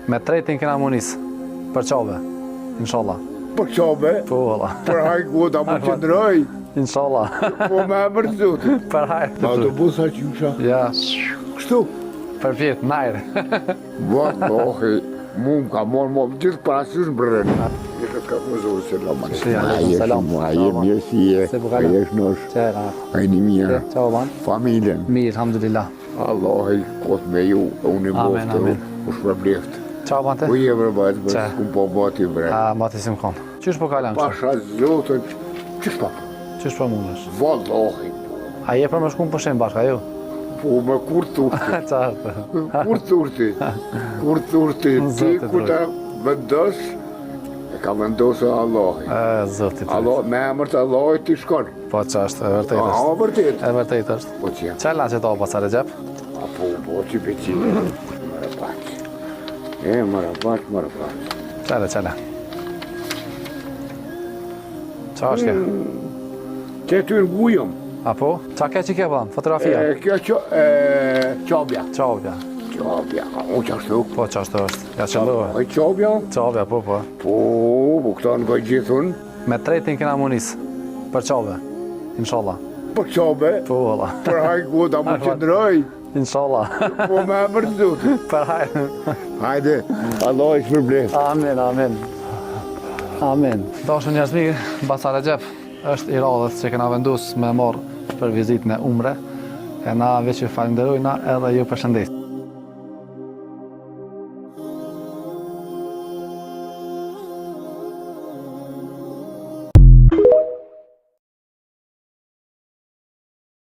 Me tretin kena munis, për qove, inshallah. Për qabe, Po, valla. për hajë goda më qëndroj, Inshallah. po me emër të zotit. Për hajt. Autobusa qysha, Ja, kështu. për vjetë, najrë. Wallahi, mu më ka morë gjithë parasysh më brërën. Një ka më zorë se laman. Salam. A jem mirë si je, a jesh nosh, Qera. a jeni mirë, Ciao, ban. familjen. Mirë, alhamdulillah. Allahi, kot me ju, unë i Amen, moftë, amen. u shpërbleft. Ciao, ban te. Po je bre bajt, bre, Qa? s'kum po bati bre. A, mati si më konë. Qysh po kalan kështë? Pasha zotën, qësh pa? Qysh po mundesh? Wallahi, A je për më shku në përshem bashka, ju? po me kur thurti, Qartë. kur thurti, kur thurti, ti Zotit ku ta vendos, e ka vendosë Allahi. Zotit. Allah, me emër të Allahit ti shkon. Po që është, e vërtet A, është. vërtet. E vërtet është. Po që jam. Qaj lanë që ta opa sa Recep? Po që beqime. Mërë pak. Mërë pak. Qale. Qa është kjo? Që ty në gujëm. A po? Qa ke që ke pëllam? Fotografia? Kjo qabja. Qabja. Qabja, unë që ashtu. Po që është është. Ja që ndohë. Oj qabja? Qabja, po. Po këta në bëjt gjithun. Me tretin kena munis. Për qave. Inshallah. Për qabe, Po, valla. për hajë goda më qëndroj, Inshallah. po me emër të zotit. Për hajtë. Hajde, Allah i shpërbleft. Amen. Dashur njerëz mirë, Basa Recep është i radhës që kena vendus me marrë për vizitën e umre. E na veç ju falenderojna edhe ju përshëndes.